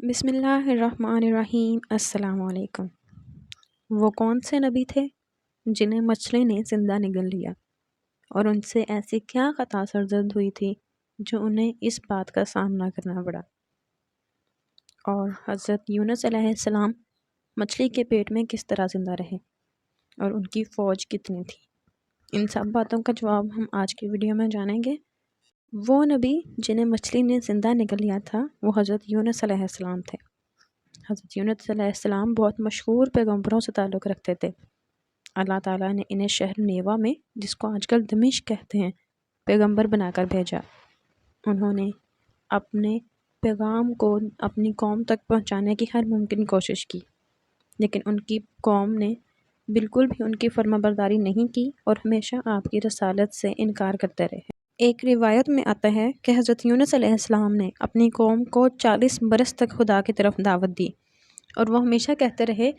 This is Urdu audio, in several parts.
بسم اللہ الرحمن الرحیم۔ السلام علیکم۔ وہ کون سے نبی تھے جنہیں مچھلی نے زندہ نگل لیا، اور ان سے ایسی کیا خطا سرزد ہوئی تھی جو انہیں اس بات کا سامنا کرنا پڑا؟ اور حضرت یونس علیہ السلام مچھلی کے پیٹ میں کس طرح زندہ رہے، اور ان کی فوج کتنی تھی؟ ان سب باتوں کا جواب ہم آج کی ویڈیو میں جانیں گے۔ وہ نبی جنہیں مچھلی نے زندہ نگل لیا تھا وہ حضرت یونس علیہ السلام تھے۔ حضرت یونس علیہ السلام بہت مشہور پیغمبروں سے تعلق رکھتے تھے۔ اللہ تعالیٰ نے انہیں شہر نیوا میں، جس کو آج کل دمشق کہتے ہیں، پیغمبر بنا کر بھیجا۔ انہوں نے اپنے پیغام کو اپنی قوم تک پہنچانے کی ہر ممکن کوشش کی، لیکن ان کی قوم نے بالکل بھی ان کی فرما برداری نہیں کی اور ہمیشہ آپ کی رسالت سے انکار کرتے رہے۔ ایک روایت میں آتا ہے کہ حضرت یونس علیہ السلام نے اپنی قوم کو 40 برس تک خدا کی طرف دعوت دی، اور وہ ہمیشہ کہتے رہے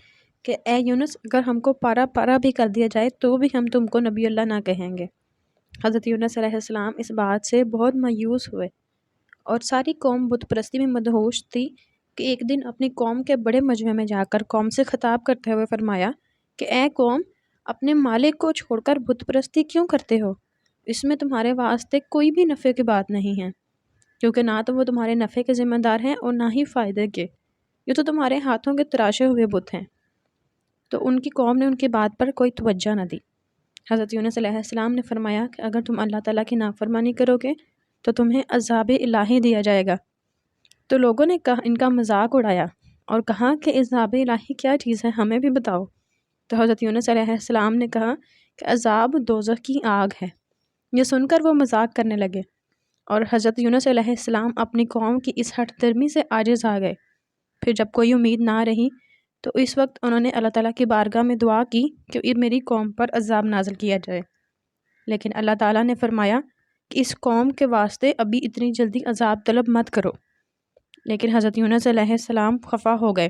کہ اے یونس، اگر ہم کو پارا پارا بھی کر دیا جائے تو بھی ہم تم کو نبی اللہ نہ کہیں گے۔ حضرت یونس علیہ السلام اس بات سے بہت مایوس ہوئے، اور ساری قوم بت پرستی میں مدہوش تھی کہ ایک دن اپنی قوم کے بڑے مجمع میں جا کر قوم سے خطاب کرتے ہوئے فرمایا کہ اے قوم، اپنے مالک کو چھوڑ کر بت پرستی کیوں کرتے ہو؟ اس میں تمہارے واسطے کوئی بھی نفع کی بات نہیں ہے، کیونکہ نہ تو وہ تمہارے نفع کے ذمہ دار ہیں اور نہ ہی فائدے کے، یہ تو تمہارے ہاتھوں کے تراشے ہوئے بت ہیں۔ تو ان کی قوم نے ان کی بات پر کوئی توجہ نہ دی۔ حضرت یونس علیہ السلام نے فرمایا کہ اگر تم اللہ تعالیٰ کی نافرمانی کرو گے تو تمہیں عذاب الہی دیا جائے گا۔ تو لوگوں نے ان کا مذاق اڑایا اور کہا کہ عذاب الہی کیا چیز ہے، ہمیں بھی بتاؤ۔ تو حضرت یونس علیہ السلام نے کہا کہ عذاب دوزخ کی آگ ہے۔ یہ سن کر وہ مذاق کرنے لگے، اور حضرت یونس علیہ السلام اپنی قوم کی اس ہٹ درمی سے عاجز آ گئے۔ پھر جب کوئی امید نہ رہی تو اس وقت انہوں نے اللہ تعالیٰ کی بارگاہ میں دعا کی کہ میری قوم پر عذاب نازل کیا جائے، لیکن اللہ تعالیٰ نے فرمایا کہ اس قوم کے واسطے ابھی اتنی جلدی عذاب طلب مت کرو۔ لیکن حضرت یونس علیہ السلام خفا ہو گئے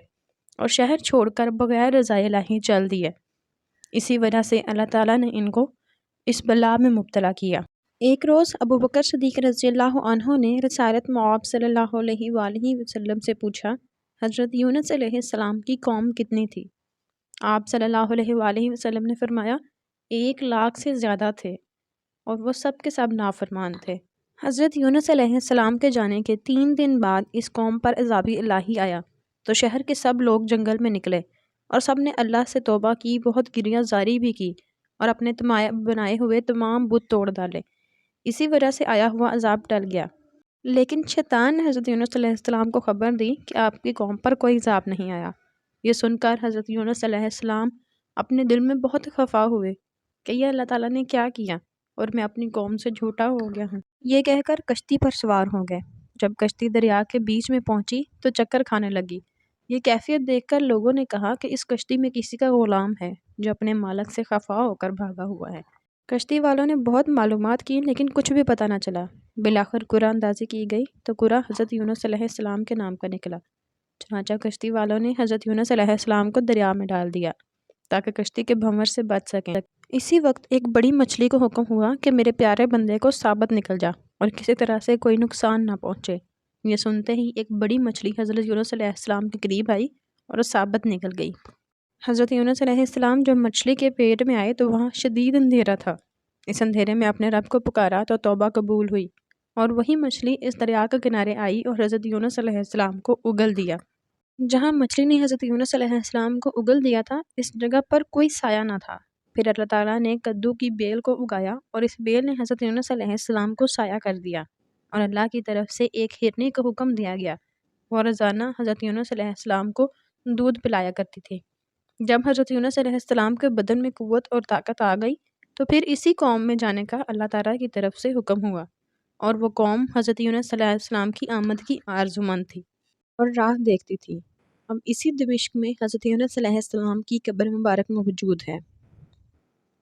اور شہر چھوڑ کر بغیر رضائے الہی چل دیے۔ اسی وجہ سے اللہ تعالیٰ نے ان کو اس بلا میں مبتلا کیا۔ ایک روز ابو بکر صدیق رضی اللہ عنہ نے رسالت مآب صلی اللہ علیہ وآلہ وسلم سے پوچھا، حضرت یونس علیہ السلام کی قوم کتنی تھی؟ آپ صلی اللہ علیہ وآلہ وسلم نے فرمایا 1,00,000 سے زیادہ تھے، اور وہ سب کے سب نافرمان تھے۔ حضرت یونس علیہ السلام کے جانے کے 3 دن بعد اس قوم پر عذاب الہی آیا، تو شہر کے سب لوگ جنگل میں نکلے اور سب نے اللہ سے توبہ کی، بہت گریہ زاری بھی کی، اور اپنے بنائے ہوئے تمام بت توڑ ڈالے۔ اسی وجہ سے آیا ہوا عذاب ٹل گیا۔ لیکن شیطان نے حضرت یونس علیہ السلام کو خبر دی کہ آپ کی قوم پر کوئی عذاب نہیں آیا۔ یہ سن کر حضرت یونس علیہ السلام اپنے دل میں بہت خفا ہوئے کہ یہ اللہ تعالیٰ نے کیا کیا، اور میں اپنی قوم سے جھوٹا ہو گیا ہوں۔ یہ کہہ کر کشتی پر سوار ہو گئے۔ جب کشتی دریا کے بیچ میں پہنچی تو چکر کھانے لگی۔ یہ کیفیت دیکھ کر لوگوں نے کہا کہ اس کشتی میں کسی کا غلام ہے جو اپنے مالک سے خفا ہو کر بھاگا ہوا ہے۔ کشتی والوں نے بہت معلومات کی، لیکن کچھ بھی پتہ نہ چلا۔ بالآخر قرعہ اندازی کی گئی تو قرعہ حضرت یونس علیہ السلام کے نام کا نکلا۔ چنانچہ کشتی والوں نے حضرت یونس علیہ السلام کو دریا میں ڈال دیا تاکہ کشتی کے بھنور سے بچ سکیں۔ اسی وقت ایک بڑی مچھلی کو حکم ہوا کہ میرے پیارے بندے کو ثابت نکل جا اور کسی طرح سے کوئی نقصان نہ پہنچے۔ یہ سنتے ہی ایک بڑی مچھلی حضرت یونس علیہ السلام کے قریب آئی اور ثابت نکل گئی۔ حضرت یونس علیہ السلام جب مچھلی کے پیٹ میں آئے تو وہاں شدید اندھیرا تھا۔ اس اندھیرے میں اپنے رب کو پکارا تو توبہ قبول ہوئی، اور وہی مچھلی اس دریا کے کنارے آئی اور حضرت یونس علیہ السلام کو اگل دیا۔ جہاں مچھلی نے حضرت یونس علیہ السلام کو اگل دیا تھا، اس جگہ پر کوئی سایہ نہ تھا۔ پھر اللہ تعالیٰ نے کدو کی بیل کو اگایا، اور اس بیل نے حضرت یونس علیہ السلام کو سایہ کر دیا، اور اللہ کی طرف سے ایک ہرنی کو حکم دیا گیا، وہ روزانہ حضرت یونس علیہ السلام کو دودھ پلایا کرتی تھی۔ جب حضرت یونس علیہ السلام کے بدن میں قوت اور طاقت آ گئی تو پھر اسی قوم میں جانے کا اللہ تعالیٰ کی طرف سے حکم ہوا، اور وہ قوم حضرت یونس علیہ السلام کی آمد کی آرزومند تھی اور راہ دیکھتی تھی۔ اب اسی دمشق میں حضرت یونس علیہ السلام کی قبر مبارک موجود ہے۔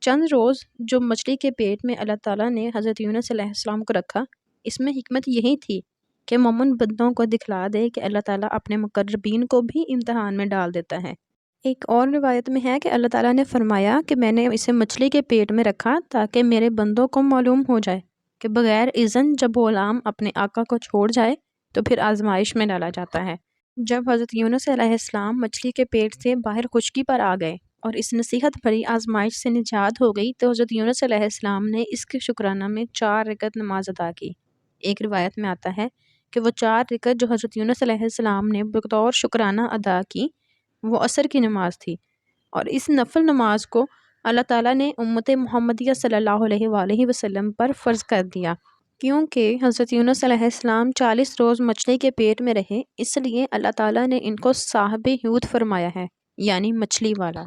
چند روز جو مچھلی کے پیٹ میں اللہ تعالیٰ نے حضرت یونس علیہ السلام کو رکھا، اس میں حکمت یہی تھی کہ مومن بندوں کو دکھلا دے کہ اللہ تعالیٰ اپنے مقربین کو بھی امتحان میں ڈال دیتا ہے۔ ایک اور روایت میں ہے کہ اللہ تعالیٰ نے فرمایا کہ میں نے اسے مچھلی کے پیٹ میں رکھا تاکہ میرے بندوں کو معلوم ہو جائے کہ بغیر اذن جب غلام اپنے آقا کو چھوڑ جائے تو پھر آزمائش میں ڈالا جاتا ہے۔ جب حضرت یونس علیہ السلام مچھلی کے پیٹ سے باہر خشکی پر آ گئے اور اس نصیحت بھری آزمائش سے نجات ہو گئی تو حضرت یونس علیہ السلام نے اس کے شکرانہ میں 4 رکعت نماز ادا کی۔ ایک روایت میں آتا ہے کہ وہ 4 رکعت جو حضرت یونس علیہ السلام نے بطور شکرانہ ادا کی وہ عصر کی نماز تھی، اور اس نفل نماز کو اللہ تعالیٰ نے امت محمدیہ صلی اللہ علیہ وآلہ وسلم پر فرض کر دیا۔ کیونکہ حضرت یونس علیہ السلام 40 روز مچھلی کے پیٹ میں رہے، اس لیے اللہ تعالیٰ نے ان کو صاحب حوت فرمایا ہے، یعنی مچھلی والا۔